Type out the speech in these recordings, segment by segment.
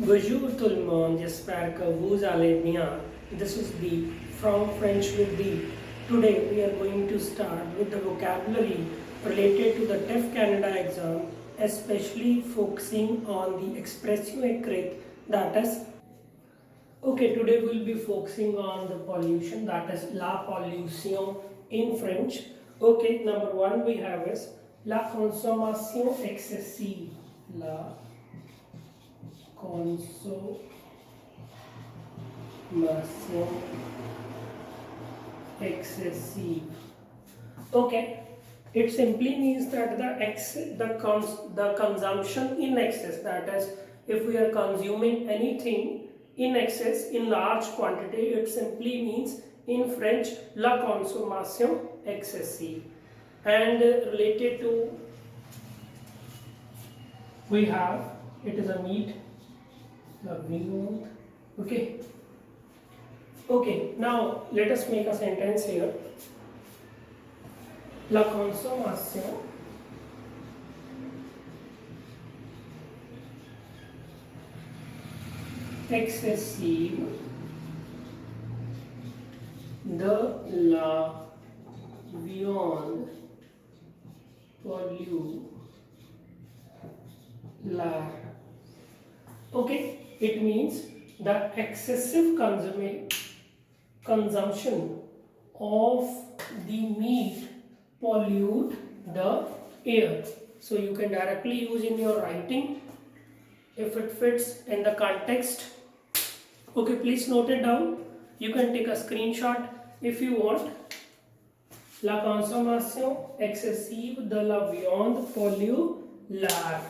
Bonjour tout le monde, j'espère que vous allez bien. This is Deep from French with Deep. Today we are going to start with the vocabulary related to the TEF Canada exam, especially focusing on the expression écrite, that is. Okay, today we'll be focusing on the pollution, that is la pollution in French. Okay, number one we have is la consommation excessive. La consommation excessive. Okay, it simply means that the consumption in excess, that is, if we are consuming anything in excess in large quantity, it simply means in French la consommation excessive. And related to, we have, it is a meat, the viande. Okay, now let us make a sentence here. La consommation excessive de la viande pollue l'air. Okay, it means the excessive consumption of the meat pollute the air. So you can directly use in your writing if it fits in the context. Okay, please note it down. You can take a screenshot if you want. La consommation excessive de la viande pollue l'air.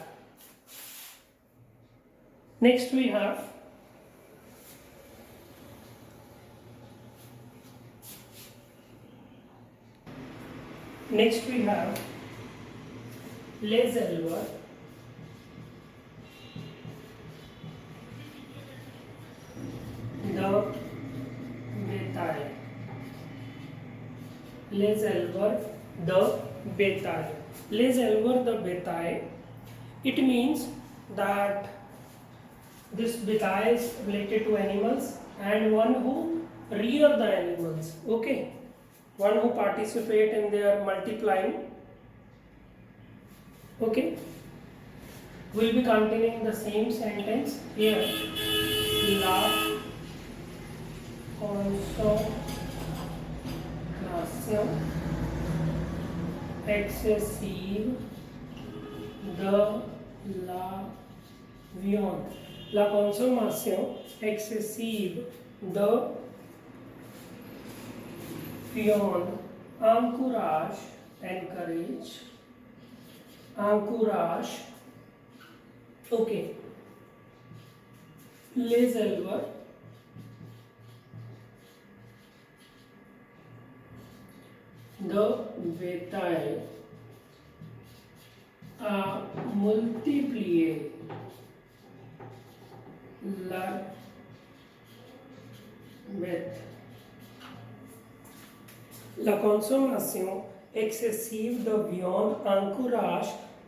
Next we have les éleveurs de bétail. Les éleveurs de bétail. Les éleveurs de bétail. It means that this bétail is related to animals and one who rear the animals. Okay, one who participate in their multiplying. Okay, we'll be continuing the same sentence here. La consommation excessive de la viande. La consommation excessive de viande encourage okay, les éleveurs de bétail à multiplier leur bête. La consommation excessive de viande encourage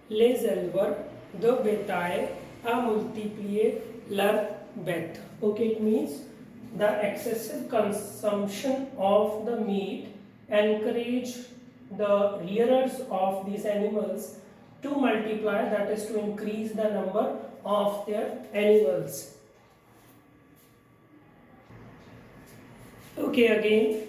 les éleveurs de bétail à multiplier leur bête. Okay, it means the excessive consumption of the meat encourage the rearers of these animals to multiply, that is to increase the number of their animals. Okay, again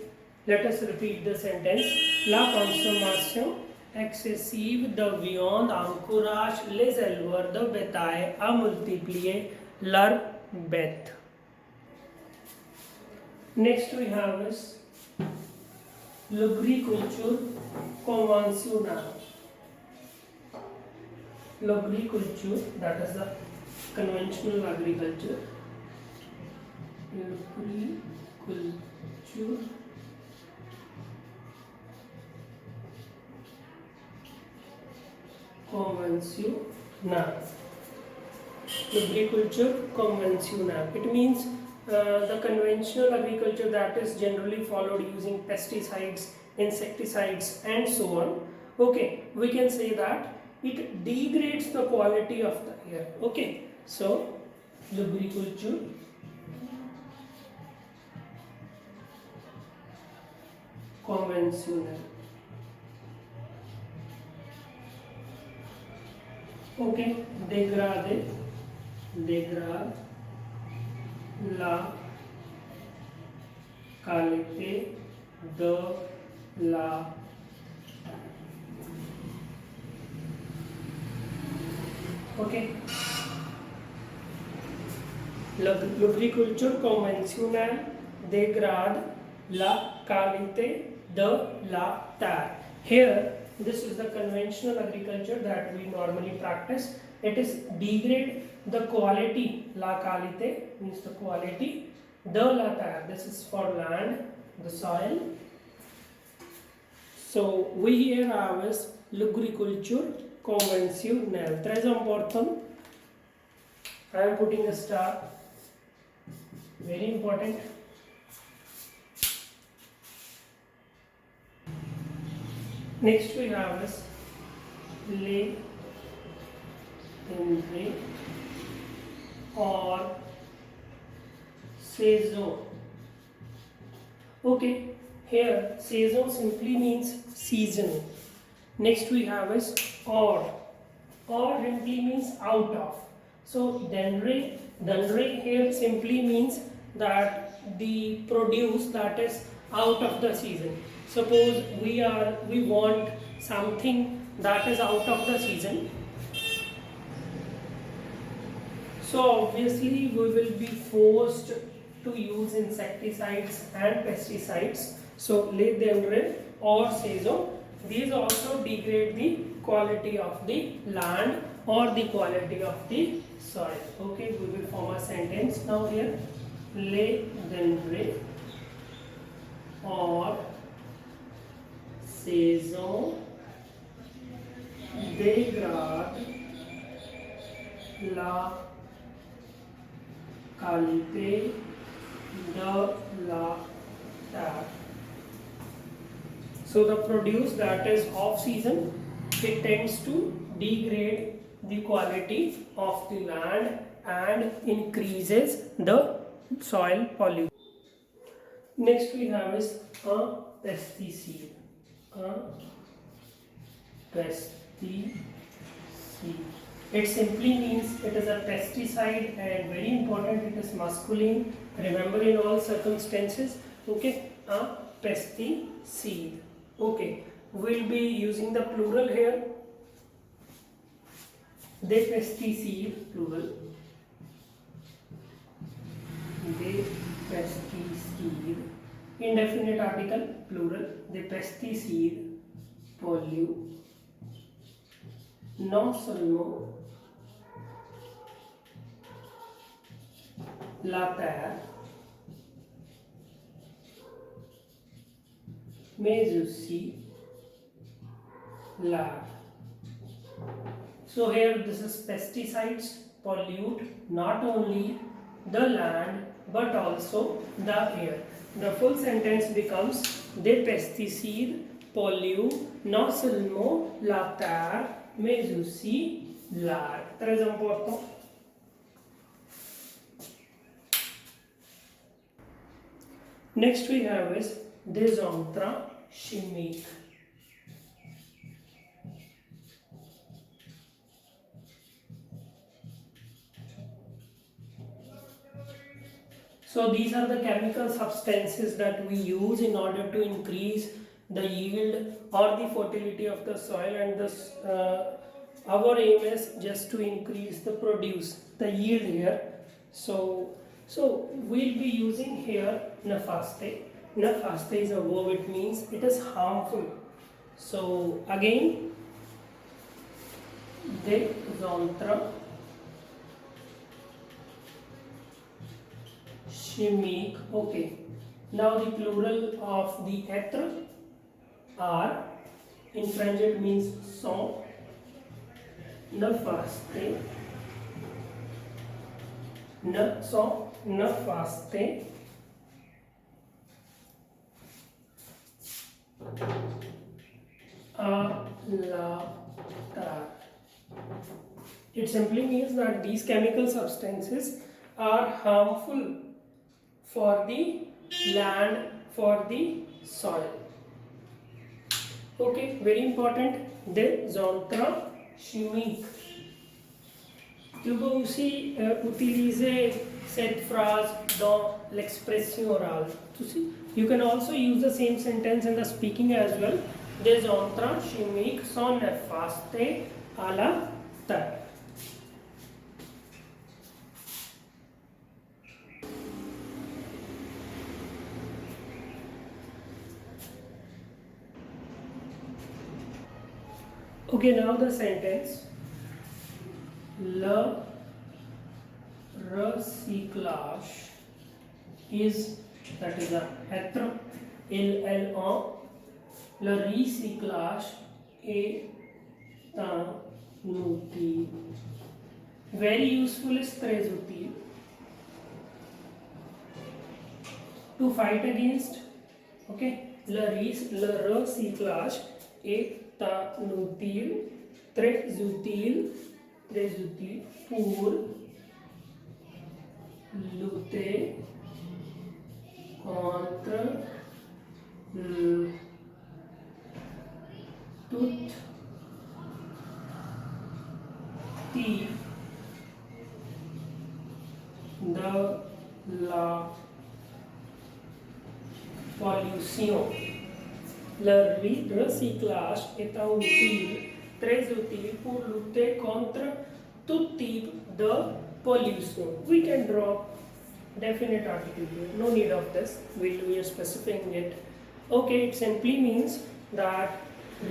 let us repeat the sentence. La consommation excessive de viande encourage les éleveurs de bétail à multiplier leur bête. Next we have is l'agriculture conventionnelle. L'agriculture, that is the conventional agriculture. Agriculture conventionnelle. Agriculture conventionnelle. It means the conventional agriculture that is generally followed using pesticides, insecticides and so on. Okay, we can say that it degrades the quality of the air. Okay, so L'agriculture conventionnelle. Okay, dégrader la qualité de la okay. L'agriculture conventionnelle dégrade la qualité de la terre. Here, this is the conventional agriculture that we normally practice. It is degrade the quality, la qualité means the quality, de la terre. This is for land, the soil. So we here have is l'agriculture conventionnelle. Très important. I am putting a star. Very important. Next we have is les denrées or saison. Okay, here saison simply means season. Next we have is or simply means out of. So denrée here simply means that the produce that is out of the season. Suppose we want something that is out of the season. So obviously we will be forced to use insecticides and pesticides. So les denrées or saison, these also degrade the quality of the land or the quality of the soil. Okay, we will form a sentence now here. Les denrées or saison dégrade la qualité de la terre. So the produce that is off season, it tends to degrade the quality of the land and increases the soil pollution. Next we have is a pesticide. A pesticide. It simply means it is a pesticide, and very important, it is masculine. Remember in all circumstances. Okay, a pesticide. Okay, we'll be using the plural here. Des pesticides, plural. Des pesticides. Indefinite article, plural. Des pesticides polluent non seulement la terre, mais aussi l'air. So here this is pesticides pollute not only the land but also the air. The full sentence becomes des pesticides polluent non seulement la terre mais aussi l'air. Très important. Next we have is des intrants chimiques. So these are the chemical substances that we use in order to increase the yield or the fertility of the soil, and this our aim is just to increase the produce, the yield here. So we'll be using here néfaste. Néfaste is a verb, it means it is harmful. So again, des intrants chimiques. Okay, now the plural of the être are, in French it means sont, néfaste, sont néfaste à la terre. It simply means that these chemical substances are harmful for the land, for the soil. Ok, very important. Des entrants chimiques. Tu peux aussi utiliser cette phrase dans l'expression orale. You can also use the same sentence in the speaking as well. Des entrants chimiques sont néfastes à la terre. Okay, now the sentence. Le recyclage is, that is a être, LLA. Le recyclage est un outil. Very useful is très utile. To fight against, okay. Le recyclage est un outil très utile pour lutter contre toute type de la pollution. Le recyclage est un outil très utile pour lutter contre tout type de pollution. We can drop definite article here, no need of this, we are specifying it. Okay, it simply means that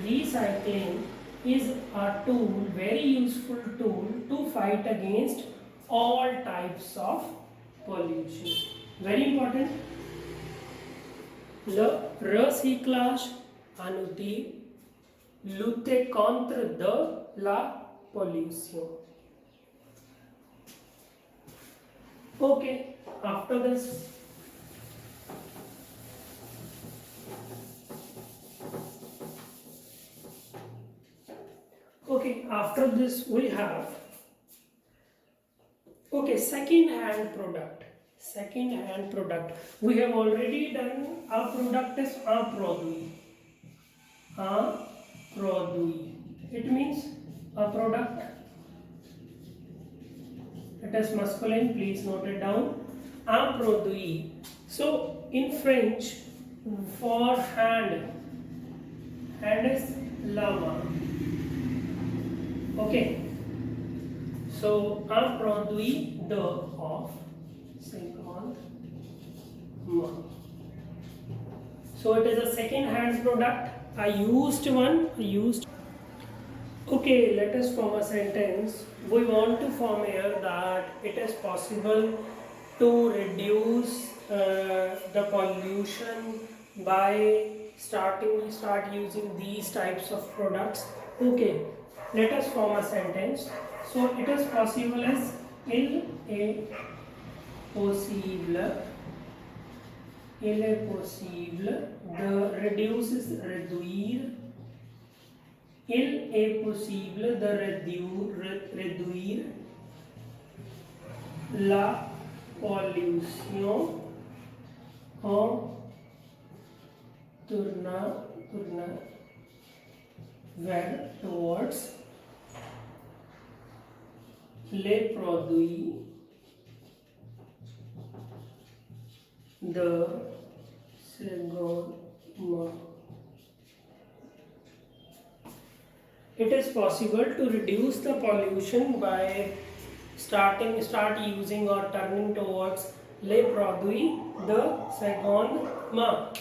recycling is a tool, very useful tool to fight against all types of pollution. Very important. Le recyclage, un outil, lutter contre de la pollution. Okay, after this, we have, okay, second-hand product. Second-hand product. We have already done a product is un produit. Un produit. It means a product. It is masculine. Please note it down. Un produit. So in French, for hand is la main. Okay. So un produit de of second main. So it is a second-hand product, a used one, Okay, let us form a sentence. We want to form here that it is possible to reduce the pollution by start using these types of products. Okay, let us form a sentence. So it is possible as il est possible de reduce is réduire. Il est possible de réduire la pollution en tournant vers towards les produits de seconde main. It is possible to reduce the pollution by start using or turning towards les produits de seconde main.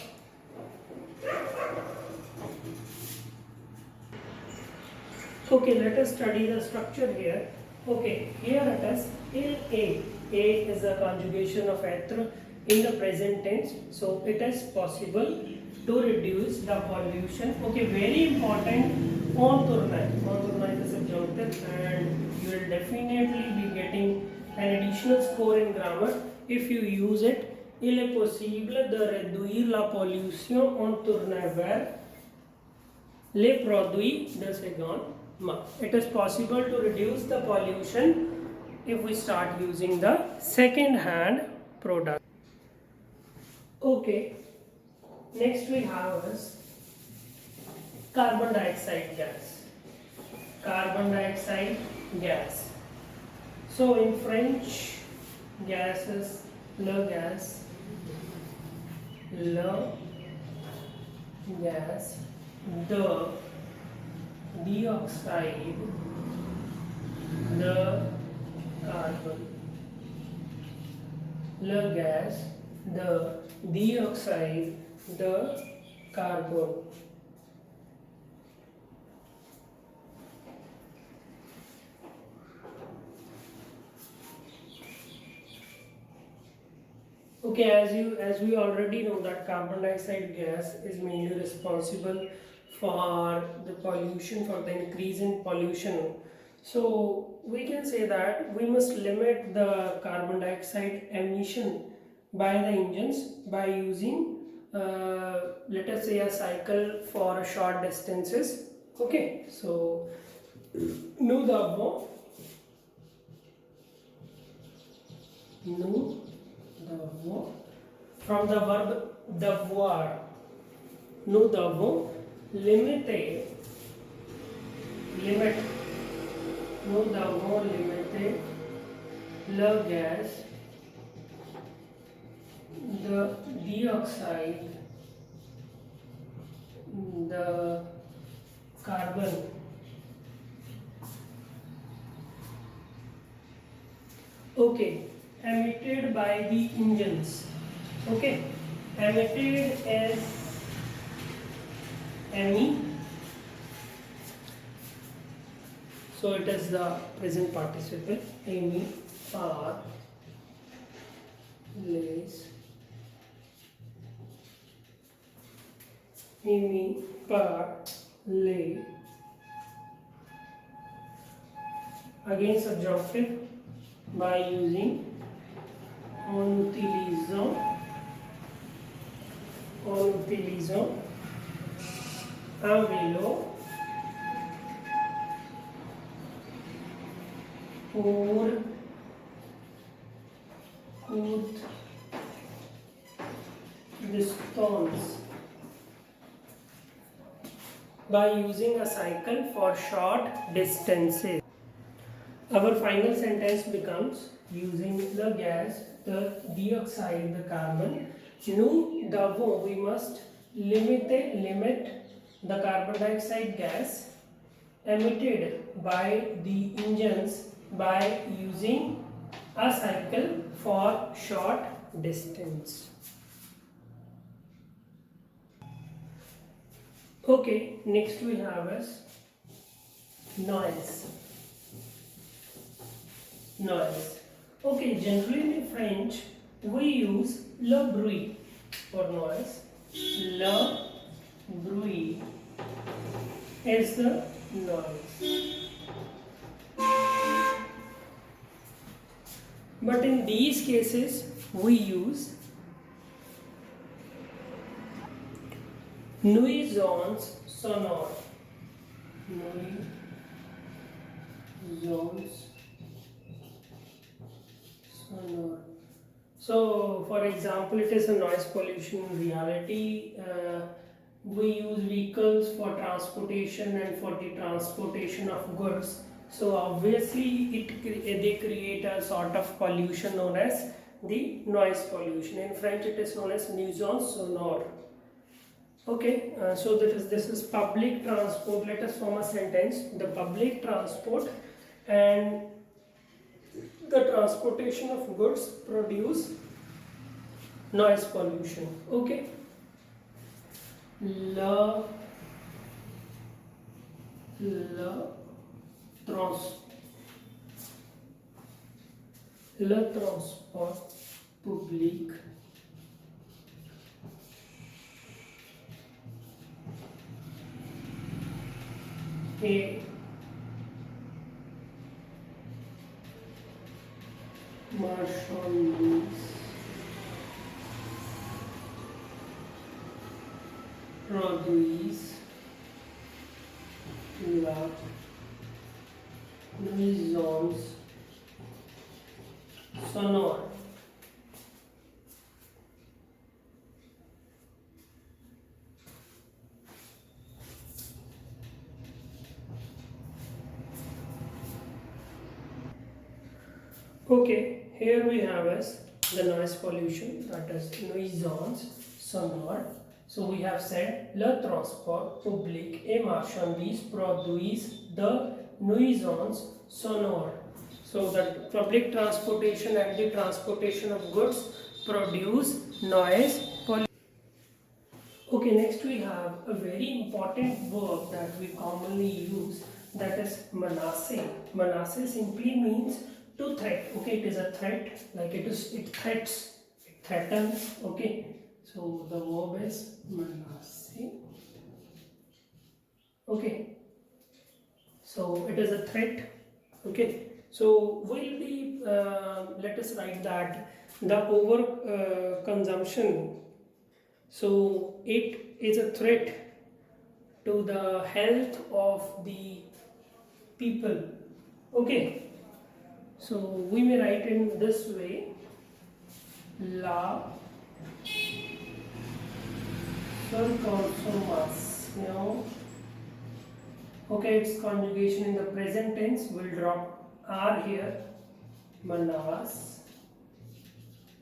Okay, let us study the structure here. Okay, here it is il est. A is a conjugation of être in the present tense. So it is possible to reduce the pollution. Okay, very important. On tournant is a subjunctive, and you will definitely be getting an additional score in grammar if you use it. Il est possible de réduire la pollution en tournant vers les produits de seconde main. It is possible to reduce the pollution if we start using the second hand product. Okay, next we have is carbon dioxide gas. Carbon dioxide gas. So in French, gas is le gas, le gas, the dioxide, the carbon, le gas, the dioxide, the carbon. Okay, as we already know that carbon dioxide gas is mainly responsible for the pollution, for the increase in pollution. So we can say that we must limit the carbon dioxide emission by the engines by using let us say a cycle for short distances. Okay, so nous avons from the verb devoir, nous devons limiter, nous devons limiter le gaz, the dioxide, the carbon. Okay, emitted by the engines. Okay, emitted as emi, so it is the present participle, emi par les, emi par les, again subjunctive by using en utilisant un vélo pour courte distance, by using a cycle for short distances. Our final sentence becomes using the gas, the dioxide, the carbon. Nous devons, we must limit the carbon dioxide gas emitted by the engines by using a cycle for short distance. Okay, next we have is noise. Noise. Okay, generally in French we use le bruit for noise. Le bruit is the noise. But in these cases we use nuisance sonore. Nuisance sonore. So, for example, it is a noise pollution in reality. We use vehicles for transportation and for the transportation of goods. So, obviously, they create a sort of pollution known as the noise pollution. In French, it is known as nuisance sonore. Okay, so this is public transport. Let us form a sentence. The public transport and the transportation of goods produce noise pollution. Okay, le transport public et marchandises produisent la nuisance sonore. Okay, here we have as the noise pollution, that is nuisance sonore. So we have said le transport public et marchandises produisent de nuisance sonore. So that public transportation and the transportation of goods produce noise pollution. Okay, next we have a very important verb that we commonly use, that is menace. Menace simply means to threat. Okay, it is a threat, like it threats, it threatens. Okay, so the verb is menace. Okay, so it is a threat. Okay, so we'll be let us write that the over consumption, so it is a threat to the health of the people. Okay, so we may write in this way: la surconsommation. Okay, its conjugation in the present tense, will drop R here. Menace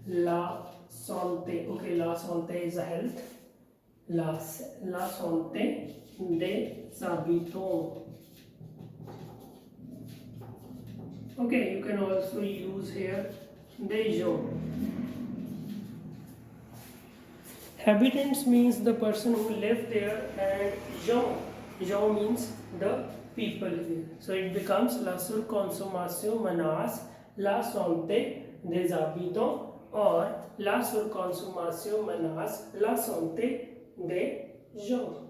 la santé. Okay, la santé is a health. La santé des habitants. Okay, you can also use here des gens. Habitants means the person who live there, and gens means the people here. So it becomes la surconsommation menace la santé des habitants, or la surconsommation menace la santé des gens.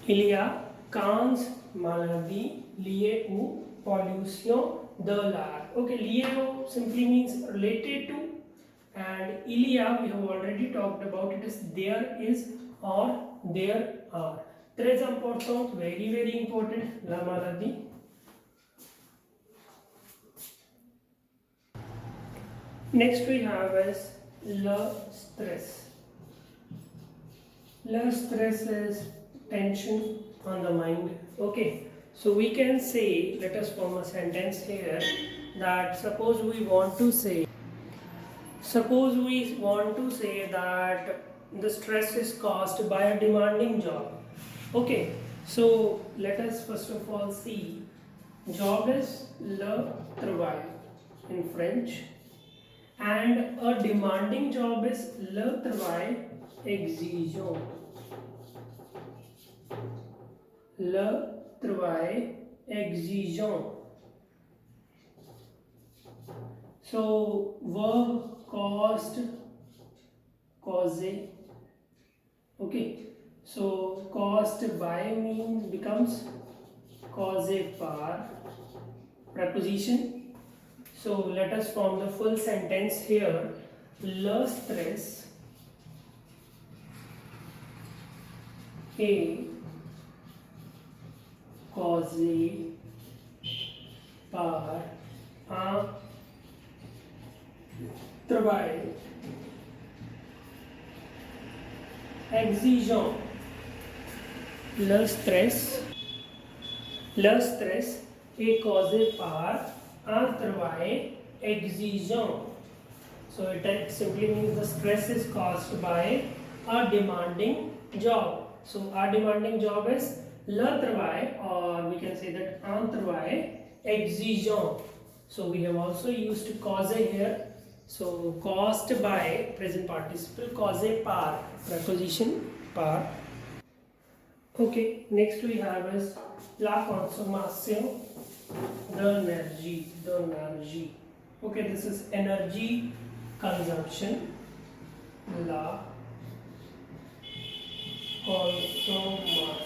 Il y a 15 maladies liées aux pollution de l'air. Okay, lié simply means related to, and il y a, we have already talked about it, is there is or there are. Très important, very important, la maladie. Next we have is le stress. Le stress is tension on the mind. Okay, so we can say, let us form a sentence here, that suppose we want to say that the stress is caused by a demanding job. Okay, so let us first of all see, job is le travail in French, and a demanding job is le travail exigeant. Le travail exigeant. So verb caused, causer. Okay, so caused by means becomes causé par, preposition. So let us form the full sentence here. Le stress est causé par un travail exigeant. Le stress est causé par un travail exigeant. So it simply means the stress is caused by a demanding job. So our demanding job is le travail, or we can say that un travail exigeant. So we have also used causer here. So caused by, present participle, causé par, preposition par. Okay, next we have is la consommation d'énergie. Okay, this is energy consumption. La consommation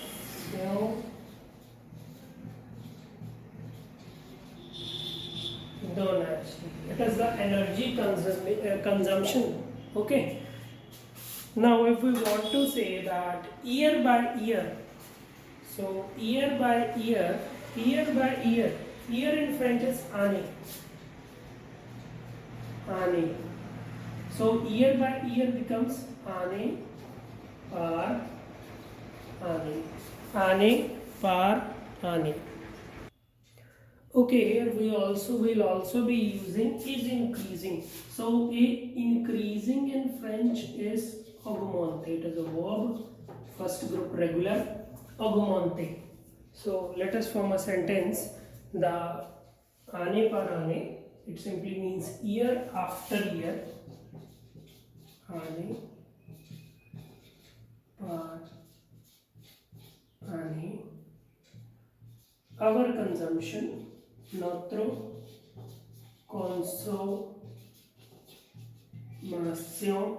d'énergie. It is the energy consumption. Okay. Now if we want to say that year by year, so year by year, year in French is année. Année. So year by year becomes année par année. Année par année. Okay, here we will also be using is increasing. So increasing in French is augmenter. It is a verb, first group regular, augmenter. So let us form a sentence. The année par année, it simply means year after year. Année par année. Our consumption, notre consommation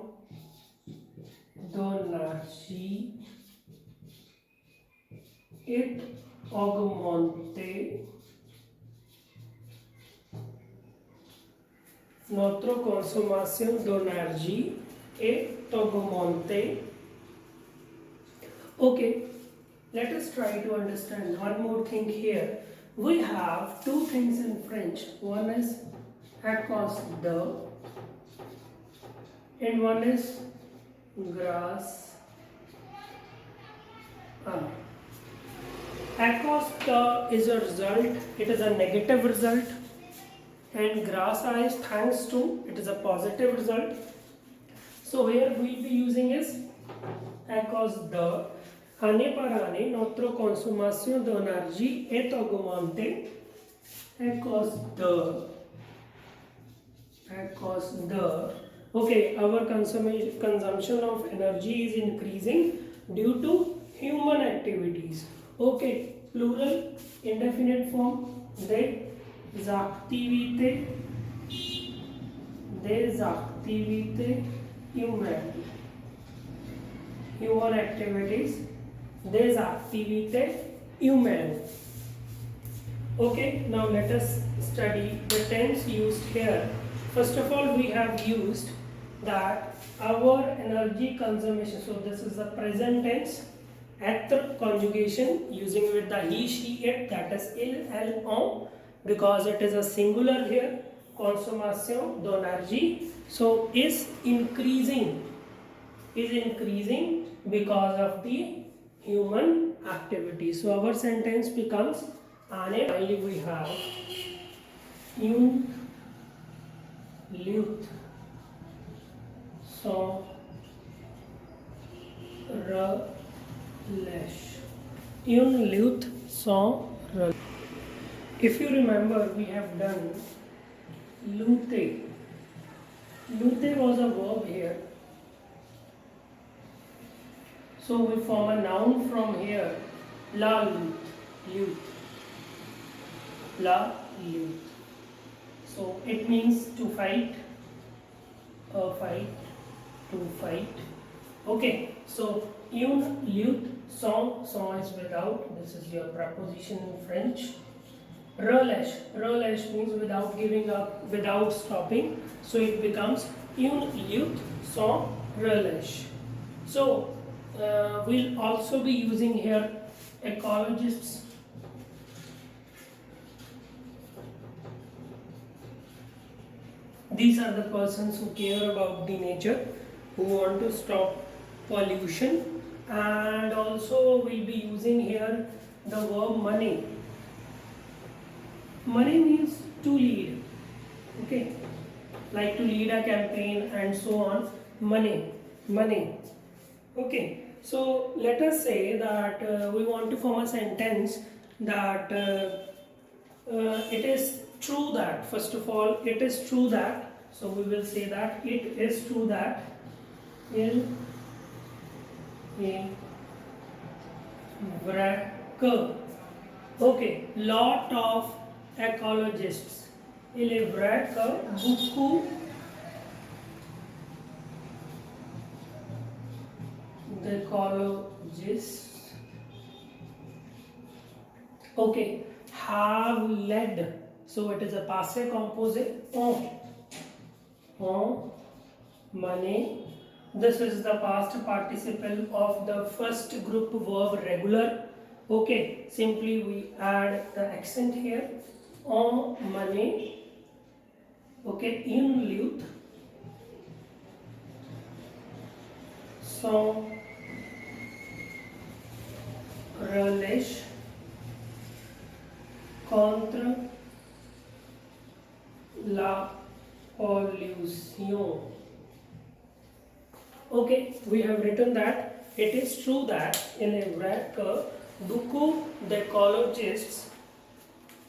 d'énergie est augmentée. Notre consommation d'énergie est augmentée. Okay, let us try to understand one more thing here. We have two things in French. One is à cause de and one is grâce à. À cause de is a result, it is a negative result, and grâce à is thanks to, it is a positive result. So here we will be using is à cause de. Année par année, notre consommation d'énergie est augmentée à cause de. Okay, our consumption of energy is increasing due to human activities. Okay, plural, indefinite form, des activités humaines. Human activities, des activités humaines. Okay, now let us study the tense used here. First of all, we have used that our energy consumption. So this is the present tense. Être conjugation using with the he, she, it, that is il, elle, on, because it is a singular here. Consommation d'énergie. So is increasing because of the human activity. So our sentence becomes année. Finally we have une lutte sans relâche. Une lutte sans relâche. If you remember, we have done lutter. Lutter was a verb here. So we form a noun from here. La lutte. La lutte. So it means to fight, a fight, to fight. Okay, so une lutte sans is without. This is your preposition in French. Relâche means without giving up, without stopping. So it becomes une lutte sans relâche. So we'll also be using here ecologists. These are the persons who care about the nature, who want to stop pollution, and also we'll be using here the verb money. Money means to lead, okay, like to lead a campaign and so on. Money. Okay, so let us say that we want to form a sentence that it is true that, first of all, it is true that, so we will say that it is true that il est vrai que, okay, lot of ecologists, il est vrai que beaucoup ecologists, okay, have led. So it is a passé composé ont mené This is the past participle of the first group verb regular. Okay, simply we add the accent here. Emmener. Okay, une lutte sans relâche contre la pollution. Okay, we have written that it is true that in a vrai que beaucoup d'écologistes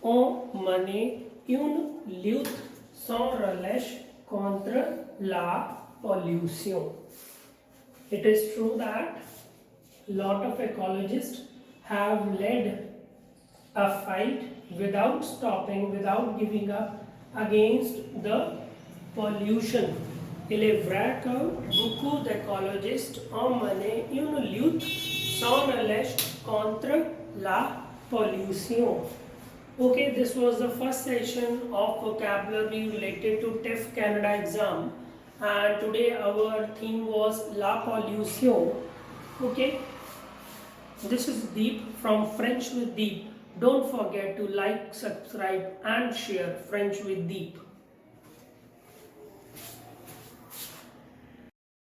ont mené une lutte sans relâche contre la pollution. It is true that lot of ecologists have led a fight without stopping, without giving up against the pollution. Il est vrai que beaucoup d'écologistes ont mené une lutte sans relâche contre la pollution. Okay, this was the first session of vocabulary related to TIFF Canada exam, and today our theme was la pollution. Okay, this is Deep from French with Deep. Don't forget to like, subscribe and share French with Deep.